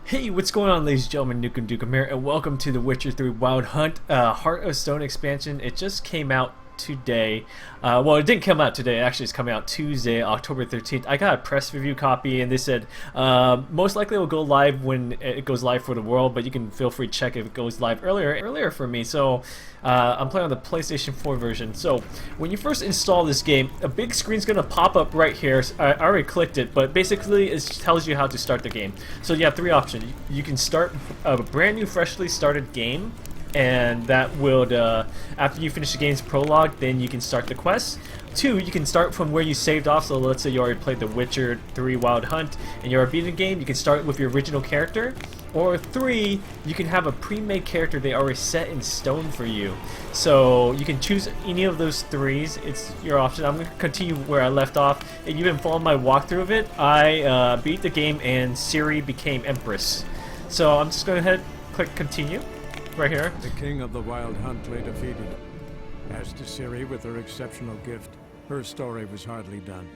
Hey, what's going on, ladies and gentlemen? NukemDukem here, and welcome to The Witcher 3 Wild Hunt Heart of Stone expansion. It just came out today. Well, it didn't come out today. Actually, it's coming out Tuesday, October 13th. I got a press review copy, and they said most likely it will go live when it goes live for the world, but you can feel free to check if it goes live earlier for me. So I'm playing on the PlayStation 4 version. So when you first install this game, a big screen's going to pop up right here. I already clicked it, but basically it tells you how to start the game. So you have three options. You can start a brand new, freshly started game, and that would, after you finish the game's prologue, then you can start the quest. Two, you can start from where you saved off, so let's say you already played The Witcher 3 Wild Hunt and you're beating the game, you can start with your original character. Or three, you can have a pre-made character they already set in stone for you. So you can choose any of those threes, it's your option. I'm going to continue where I left off. If you've been following my walkthrough of it, I beat the game and Ciri became Empress. So I'm just going to click continue. Right here. The king of the Wild Hunt lay defeated. As to Ciri, with her exceptional gift, her story was hardly done.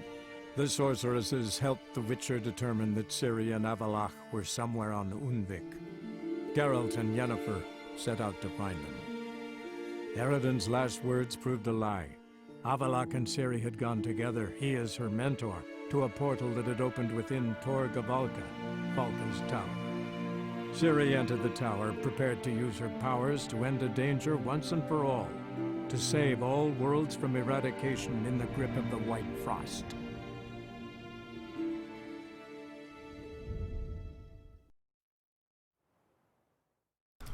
The sorceresses helped the Witcher determine that Ciri and Avallac'h were somewhere on Unvik. Geralt and Yennefer set out to find them. Eredin's last words proved a lie. Avallac'h and Ciri had gone together, he as her mentor, to a portal that had opened within Tor Gavalka, Falca's tower. Ciri entered the tower, prepared to use her powers to end a danger once and for all, to save all worlds from eradication in the grip of the White Frost.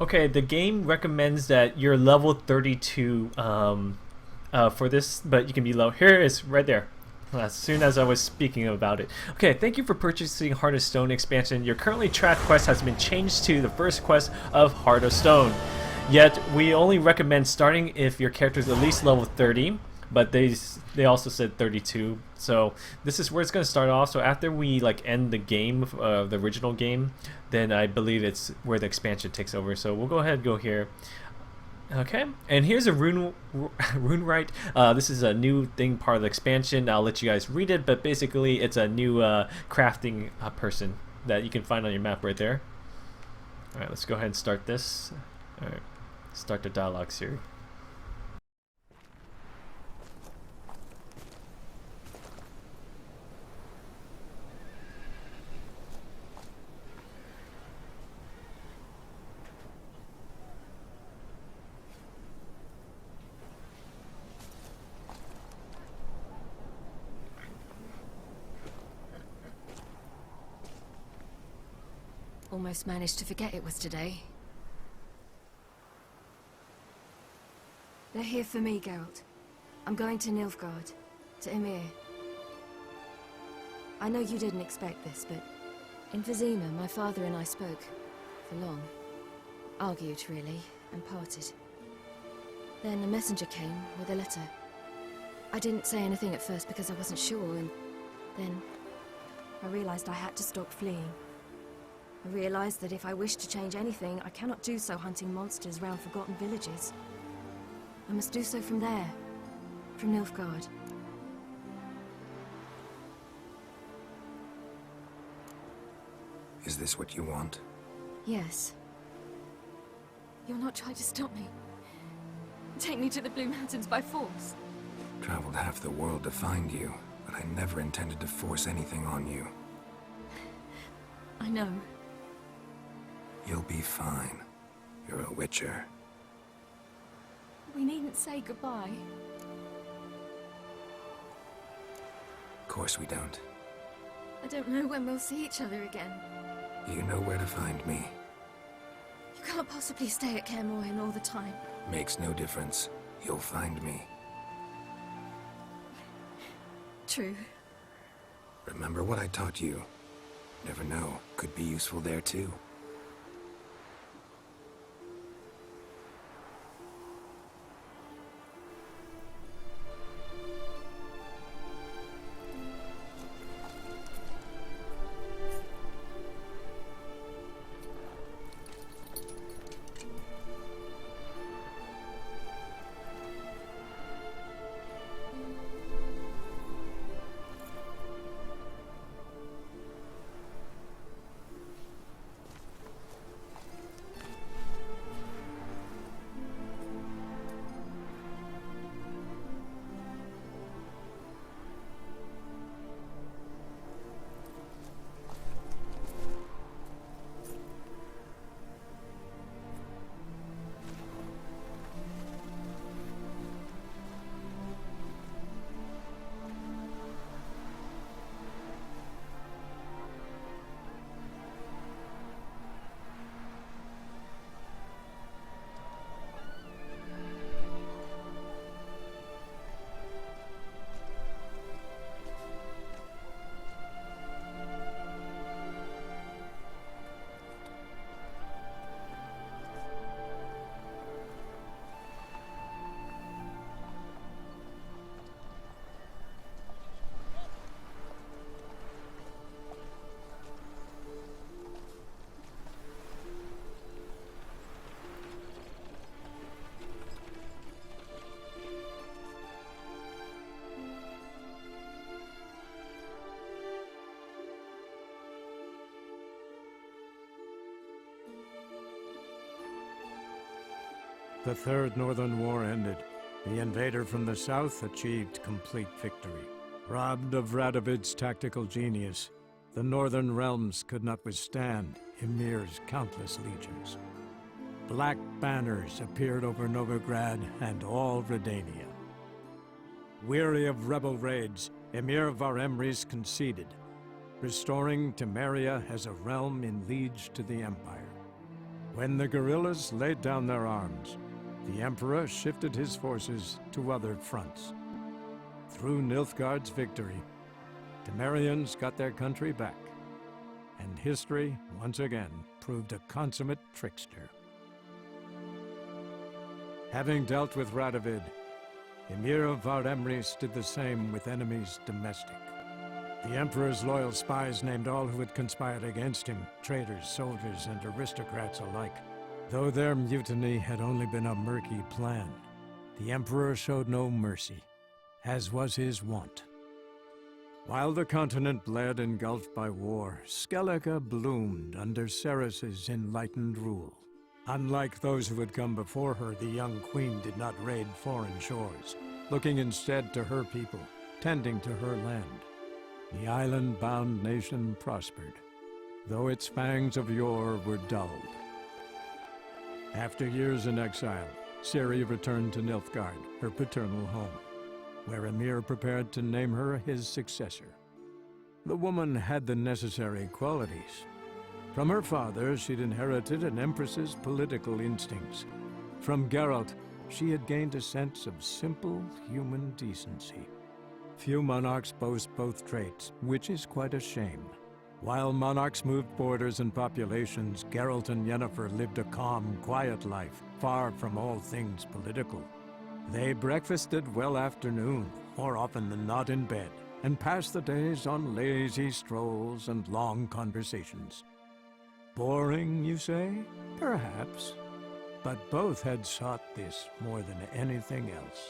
Okay, the game recommends that you're level 32 for this, but you can be low. Here it is, right there. As soon as I was speaking about it. Okay, thank you for purchasing Heart of Stone expansion. Your currently tracked quest has been changed to the first quest of Heart of Stone. Yet, we only recommend starting if your character is at least level 30, but they also said 32. So this is where it's going to start off. So after we end the game, the original game, then I believe it's where the expansion takes over. So we'll go ahead and go here. Okay, and here's a rune right. This is a new thing, part of the expansion. I'll let you guys read it, but basically it's a new crafting person that you can find on your map right there. Alright, let's go ahead and start this. Alright, start the dialogue series. Almost managed to forget it was today. They're here for me, Geralt. I'm going to Nilfgaard, to Emir. I know you didn't expect this, but in Vizima, my father and I spoke for long. Argued, really, and parted. Then a messenger came with a letter. I didn't say anything at first because I wasn't sure, and then I realized I had to stop fleeing. I realized that if I wish to change anything, I cannot do so hunting monsters round forgotten villages. I must do so from there, from Nilfgaard. Is this what you want? Yes. You'll not try to stop me. Take me to the Blue Mountains by force. Traveled half the world to find you, but I never intended to force anything on you. I know. You'll be fine. You're a Witcher. We needn't say goodbye. Of course we don't. I don't know when we'll see each other again. You know where to find me. You can't possibly stay at Kaer Morhen all the time. Makes no difference. You'll find me. True. Remember what I taught you. Never know. Could be useful there too. The Third Northern War ended. The invader from the south achieved complete victory. Robbed of Radovid's tactical genius, the northern realms could not withstand Ymir's countless legions. Black banners appeared over Novigrad and all Redania. Weary of rebel raids, Emir Varemris conceded, restoring Temeria as a realm in liege to the Empire. When the guerrillas laid down their arms, the Emperor shifted his forces to other fronts. Through Nilfgaard's victory, Temerians got their country back, and history, once again, proved a consummate trickster. Having dealt with Radovid, Emir of Varemris did the same with enemies domestic. The Emperor's loyal spies named all who had conspired against him, traitors, soldiers, and aristocrats alike. Though their mutiny had only been a murky plan, the Emperor showed no mercy, as was his wont. While the continent bled engulfed by war, Skellige bloomed under Ceres's enlightened rule. Unlike those who had come before her, the young queen did not raid foreign shores, looking instead to her people, tending to her land. The island-bound nation prospered, though its fangs of yore were dulled. After years in exile, Ciri returned to Nilfgaard, her paternal home, where Emir prepared to name her his successor. The woman had the necessary qualities. From her father, she'd inherited an empress's political instincts. From Geralt, she had gained a sense of simple human decency. Few monarchs boast both traits, which is quite a shame. While monarchs moved borders and populations, Geralt and Yennefer lived a calm, quiet life, far from all things political. They breakfasted well after noon, more often than not in bed, and passed the days on lazy strolls and long conversations. Boring, you say? Perhaps. But both had sought this more than anything else.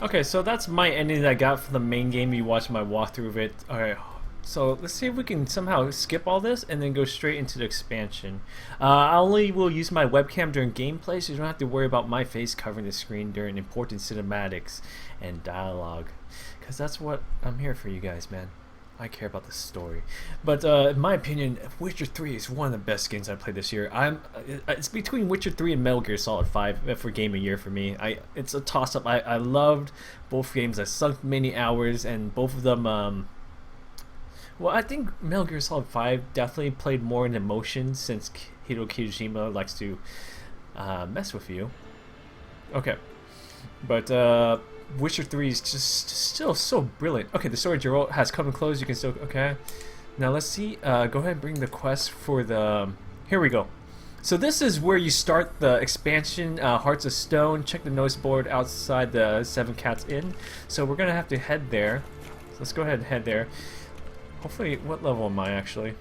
Okay, so that's my ending that I got for the main game. You watched my walkthrough of it. Alright, so let's see if we can somehow skip all this and then go straight into the expansion. I only will use my webcam during gameplay, so you don't have to worry about my face covering the screen during important cinematics and dialogue. Because that's what I'm here for, you guys, man. I care about the story. But in my opinion, Witcher 3 is one of the best games I played this year. It's between Witcher 3 and Metal Gear Solid 5 for Game of Year for me. It's a toss-up. I loved both games. I sunk many hours, and both of them... well, I think Metal Gear Solid 5 definitely played more in emotion, since Hideo Kojima likes to mess with you. Okay. But... Witcher 3 is just still so brilliant. Okay, the story has come and closed. You can still... Okay. Now let's see. Go ahead and bring the quest for the... Here we go. So this is where you start the expansion, Hearts of Stone. Check the notice board outside the Seven Cats Inn. So we're going to have to head there. So let's go ahead and head there. Hopefully... What level am I actually?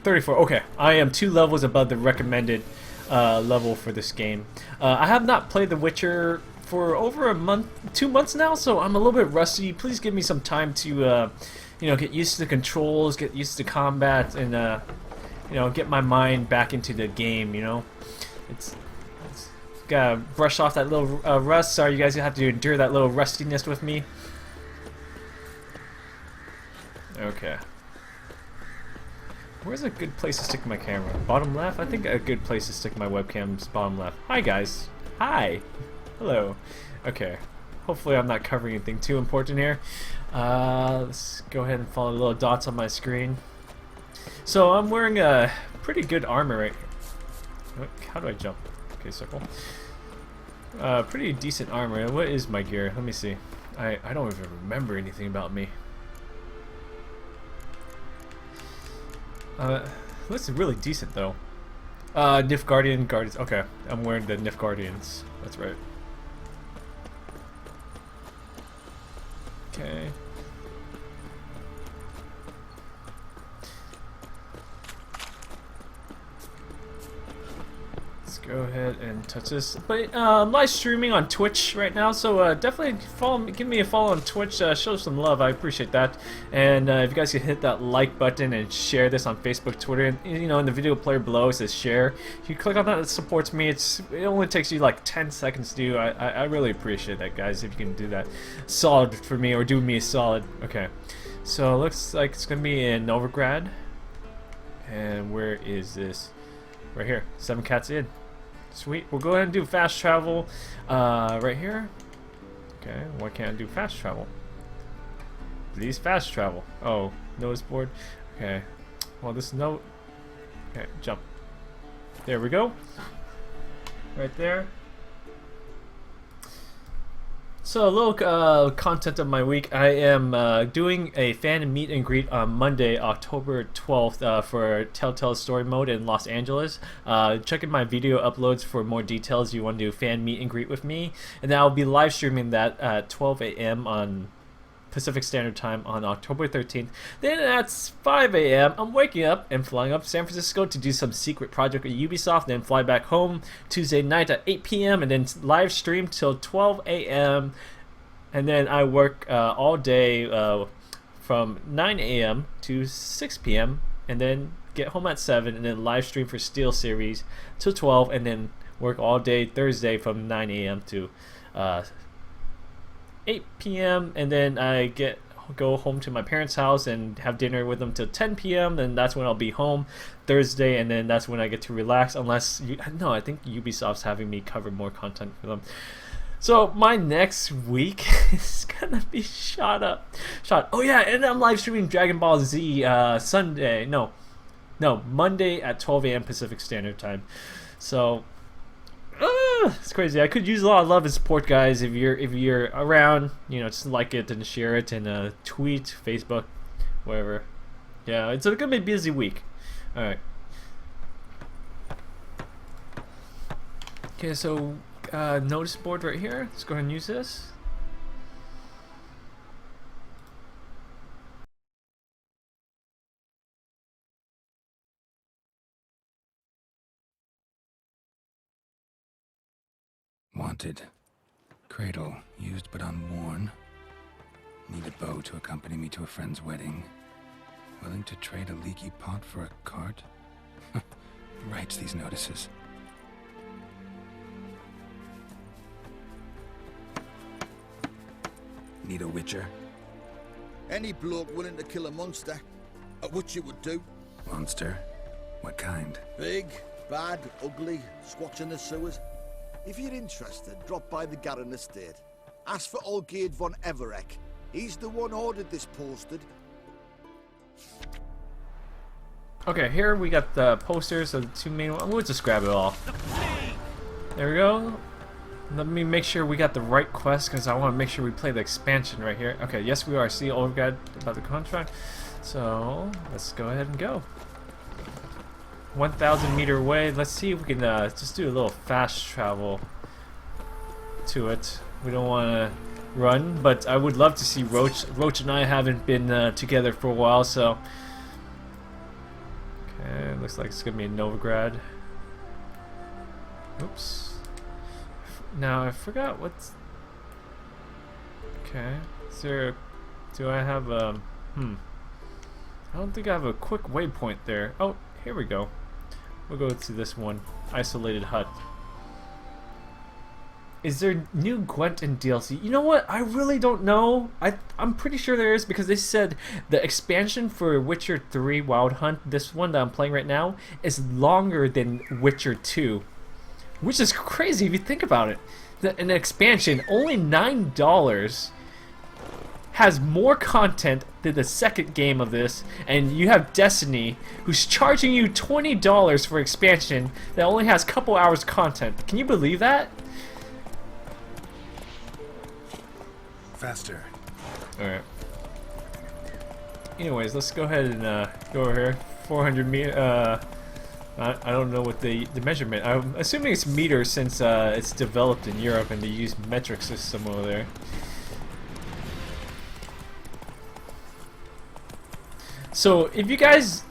34. Okay. I am 2 levels above the recommended... level for this game. I have not played The Witcher for over a month, 2 months now, so I'm a little bit rusty. Please give me some time to, get used to the controls, get used to combat, and get my mind back into the game. It's gotta brush off that little rust. Sorry, you guys have to endure that little rustiness with me. Okay. Where's a good place to stick my camera? Bottom left? I think a good place to stick my webcam is bottom left. Hi guys. Hi. Hello. Okay. Hopefully I'm not covering anything too important here. Let's go ahead and follow the little dots on my screen. So I'm wearing a pretty good armor right here. How do I jump? Okay, circle. Pretty decent armor. What is my gear? Let me see. I don't even remember anything about me. Looks really decent though. Nilfgaardian Guardians. Okay, I'm wearing the Nilfgaardians. That's right. Okay. Let's go ahead and touch this. But I'm live streaming on Twitch right now, so definitely give me a follow on Twitch. Show some love, I appreciate that. And if you guys could hit that like button and share this on Facebook, Twitter, and you know, in the video player below it says share. If you click on that, it supports me. It only takes you like 10 seconds to do. I really appreciate that, guys. If you can do that, solid for me, or do me a solid. Okay, so it looks like it's gonna be in Novigrad. And where is this? Right here, 7 Cats Inn. Sweet. We'll go ahead and do fast travel right here. Okay, why can't I do fast travel? Please fast travel. Oh, notice board. Okay. Well, this note. Okay, jump. There we go. Right there. So a little content of my week. I am doing a fan meet and greet on Monday, October 12th for Telltale Story Mode in Los Angeles. Check in my video uploads for more details. You want to do fan meet and greet with me, and then I'll be live streaming that at 12 a.m. on Pacific Standard Time on October 13th. Then at 5 a.m. I'm waking up and flying up to San Francisco to do some secret project at Ubisoft, then fly back home Tuesday night at 8 p.m. and then live stream till 12 a.m. and then I work all day from 9 a.m. to 6 p.m. and then get home at 7 and then live stream for Steel Series till 12 and then work all day Thursday from 9 a.m. to 8 p.m. and then I go home to my parents' house and have dinner with them till 10 p.m. Then that's when I'll be home Thursday, and then that's when I get to relax. Unless no, I think Ubisoft's having me cover more content for them. So my next week is gonna be shot. Oh yeah, and I'm live streaming Dragon Ball Z Sunday. No, Monday at 12 a.m. Pacific Standard Time. So. It's crazy. I could use a lot of love and support, guys. If you're around, you know, just like it and share it and tweet, Facebook, whatever. Yeah, it's gonna be a busy week. All right. Okay, so notice board right here. Let's go ahead and use this. Wanted. Cradle, used but unworn. Need a bow to accompany me to a friend's wedding. Willing to trade a leaky pot for a cart? Who writes these notices? Need a witcher? Any bloke willing to kill a monster, what you would do. Monster? What kind? Big, bad, ugly, squats in the sewers. If you're interested, drop by the Garren estate. Ask for Olgierd von Everek. He's the one ordered this posted. Okay, here we got the posters of the two main ones. We'll just grab it all. There we go. Let me make sure we got the right quest because I want to make sure we play the expansion right here. Okay, yes we are. See Olgierd about the contract. So let's go ahead and go. 1,000 meter away. Let's see if we can just do a little fast travel to it. We don't want to run, but I would love to see Roach. Roach and I haven't been together for a while, so. Okay, looks like it's gonna be in Novigrad. Oops. Now I forgot what's. Okay, is there? Do I have a? I don't think I have a quick waypoint there. Oh, here we go. We'll go to this one. Isolated hut. Is there new Gwent in DLC? You know what? I really don't know. I'm pretty sure there is because they said the expansion for Witcher 3 Wild Hunt, this one that I'm playing right now, is longer than Witcher 2. Which is crazy if you think about it. An expansion, only $9, has more content than the second game of this, and you have Destiny, who's charging you $20 for expansion that only has a couple hours content. Can you believe that? Faster. Alright. Anyways, let's go ahead and go over here. 400 meter. I don't know what the measurement. I'm assuming it's meters since it's developed in Europe and they use metric system over there. So if you guys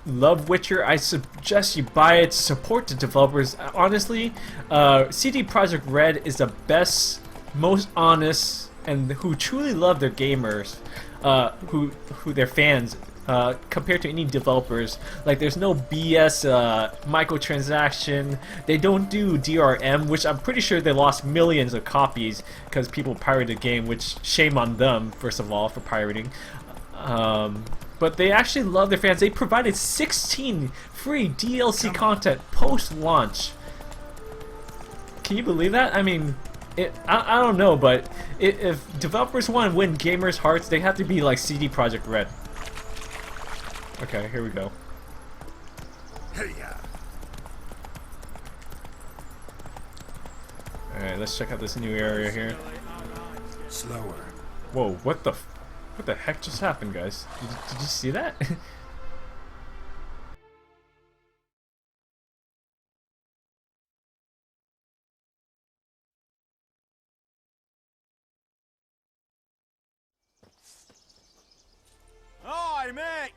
love Witcher, I suggest you buy it. Support the developers. Honestly, CD Projekt Red is the best, most honest, and who truly love their gamers, who their fans. Compared to any developers, like there's no BS microtransaction. They don't do DRM, which I'm pretty sure they lost millions of copies because people pirated the game, which shame on them, first of all, for pirating. But they actually love their fans. They provided 16 free DLC content post-launch. Can you believe that? I mean, I don't know, but if developers want to win gamers' hearts, they have to be like CD Projekt Red. Okay, here we go. Alright, let's check out this new area here. Slower. Whoa, what the heck just happened, guys? Did you see that? Hi, mate!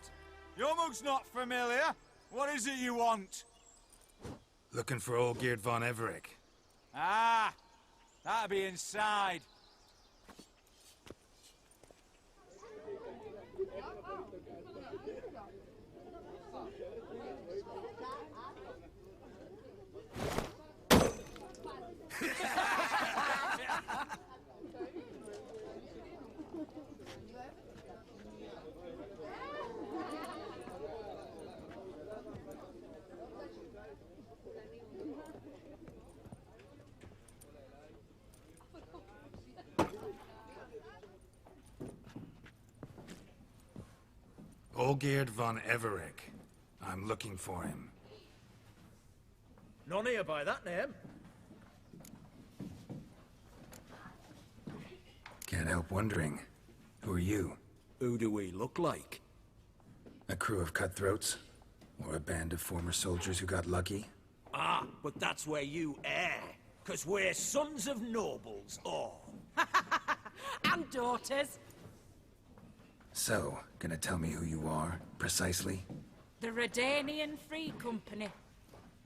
Your mug's not familiar. What is it you want? Looking for Olgierd von Everec. Ah, that'll be inside. Olgierd von Everec. I'm looking for him. None here by that name. Can't help wondering. Who are you? Who do we look like? A crew of cutthroats? Or a band of former soldiers who got lucky? Ah, but that's where you err. 'Cause we're sons of nobles, all. And daughters. So, gonna tell me who you are, precisely? The Redanian Free Company.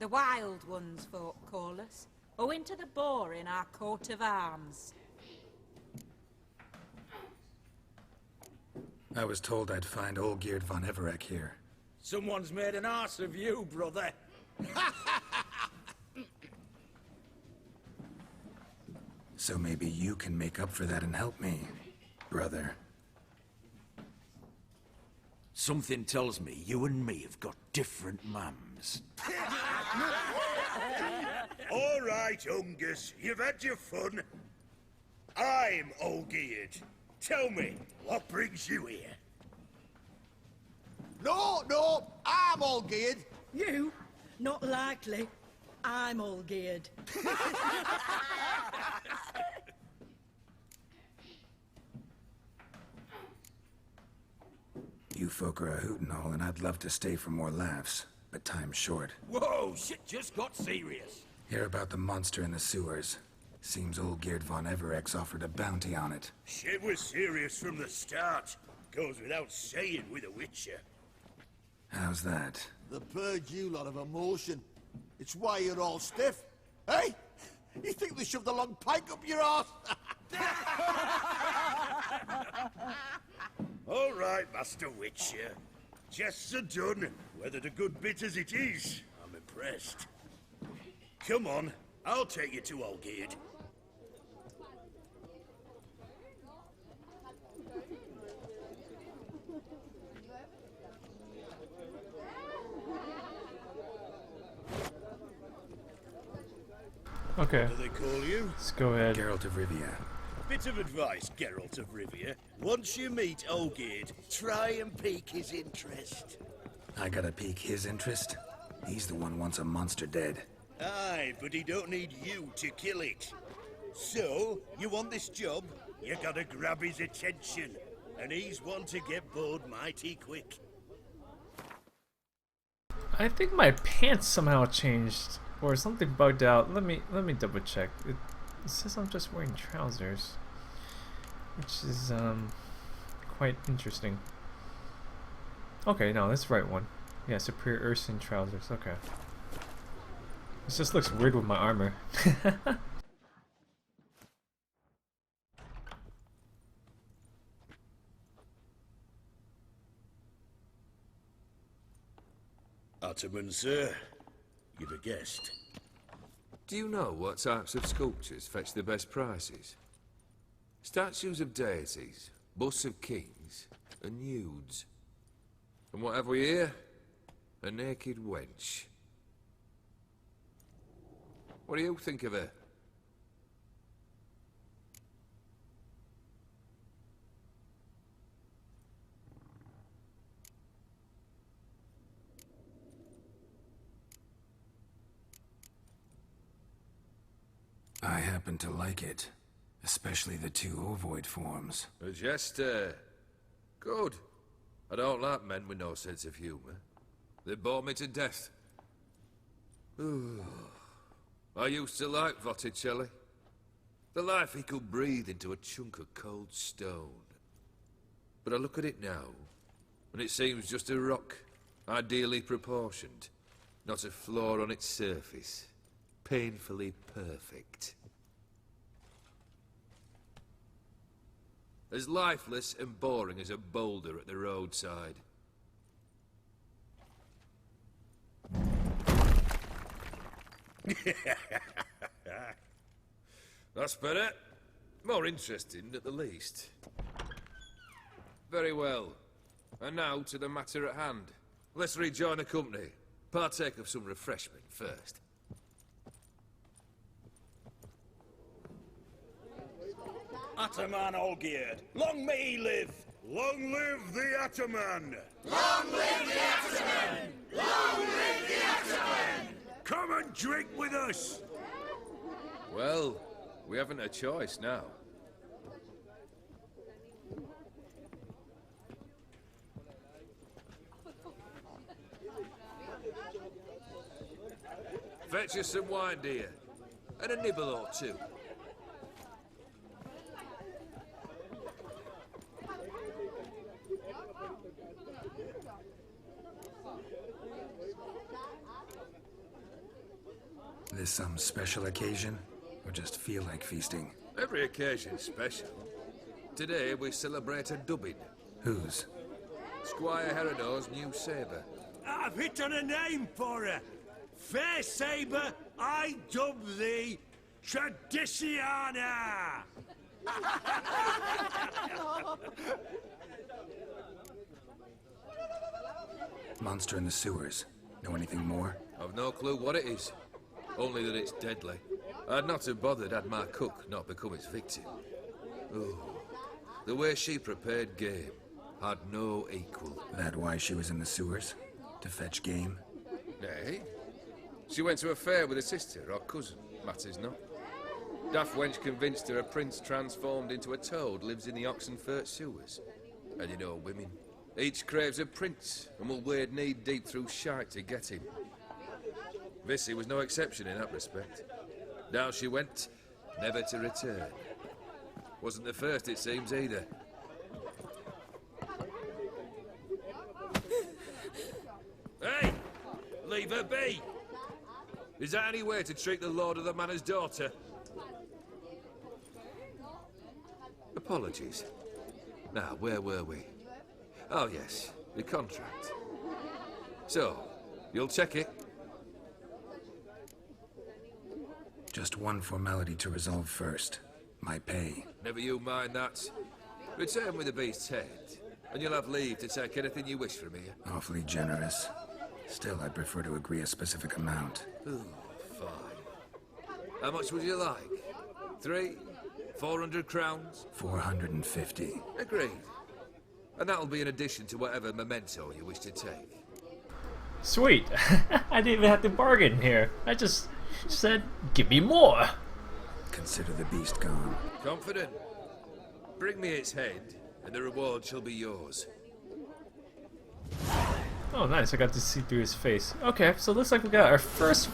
The Wild Ones, folk call us. Owing to the boar in our coat of arms. I was told I'd find Olgierd von Everec here. Someone's made an arse of you, brother. So maybe you can make up for that and help me, brother. Something tells me you and me have got different mums. All right, Ungus, you've had your fun. I'm Olgierd. Tell me, what brings you here? No, I'm Olgierd. You? Not likely. I'm Olgierd. You folk are a hoot and all, and I'd love to stay for more laughs, but time's short. Whoa, shit just got serious. Hear about the monster in the sewers. Seems Olgierd von Everec's offered a bounty on it. Shit was serious from the start. Goes without saying with a Witcher. How's that? The purge you lot of emotion. It's why you're all stiff. Hey? You think they shoved a long pike up your arse? All right, Master Witcher. Jests are done, whether the good bit as it is. I'm impressed. Come on, I'll take you to Olgierd. Okay, What do they call you? let's go ahead. Geralt of Rivia. Bit of advice, Geralt of Rivia. Once you meet Olgierd, try and pique his interest. I gotta pique his interest? He's the one wants a monster dead. Aye, but he don't need you to kill it. So, you want this job? You gotta grab his attention. And he's one to get bored mighty quick. I think my pants somehow changed, or something bugged out. Let me double check. It says I'm just wearing trousers, which is quite interesting. Okay, no, that's the right one. Yeah, superior Urson trousers. Okay. This just looks weird with my armor. Ottoman, sir. You've a guest. Do you know what types of sculptures fetch the best prices? Statues of deities, busts of kings, and nudes. And what have we here? A naked wench. What do you think of her? I happen to like it. Especially the two ovoid forms. A jester. Good. I don't like men with no sense of humour. They bore me to death. I used to like Botticelli. The life he could breathe into a chunk of cold stone. But I look at it now, and it seems just a rock, ideally proportioned. Not a flaw on its surface. Painfully perfect. As lifeless and boring as a boulder at the roadside. That's better. More interesting, at the least. Very well. And now to the matter at hand. Let's rejoin the company. Partake of some refreshment first. Ataman Olgierd, long may he live! Long live the Ataman! Long live the Ataman! Long live the Ataman! Come and drink with us! Well, we haven't a choice now. Fetch us some wine, dear. And a nibble or two. This some special occasion? Or just feel like feasting? Every occasion's special. Today we celebrate a dubbing. Whose? Squire Herodor's new sabre. I've hit on a name for her. Fair sabre, I dub thee Traditiana! Monster in the sewers. Know anything more? I've no clue what it is. Only that it's deadly. I'd not have bothered had my cook not become its victim. Oh, the way she prepared game had no equal. That why she was in the sewers? To fetch game? Nay. She went to a fair with a sister or cousin, matters not. Daft wench convinced her a prince transformed into a toad lives in the Oxenfurt sewers. And you know women. Each craves a prince and will wade knee-deep through shite to get him. Vissy was no exception in that respect. Down she went, never to return. Wasn't the first, it seems, either. Hey! Leave her be! Is that any way to treat the lord of the manor's daughter? Apologies. Now, where were we? Oh, yes, the contract. So, you'll check it? Just one formality to resolve first. My pay. Never you mind that. Return with the beast's head, and you'll have leave to take anything you wish from here. Awfully generous. Still, I'd prefer to agree a specific amount. Ooh, fine. How much would you like? 300? 400 crowns? 450. Agreed. And that'll be in addition to whatever memento you wish to take. Sweet. I didn't even have to bargain here. I just said, give me more. Consider the beast gone. Confident? Bring me its head, and the reward shall be yours. Oh, nice. I got to see through his face. Okay, so it looks like we got our first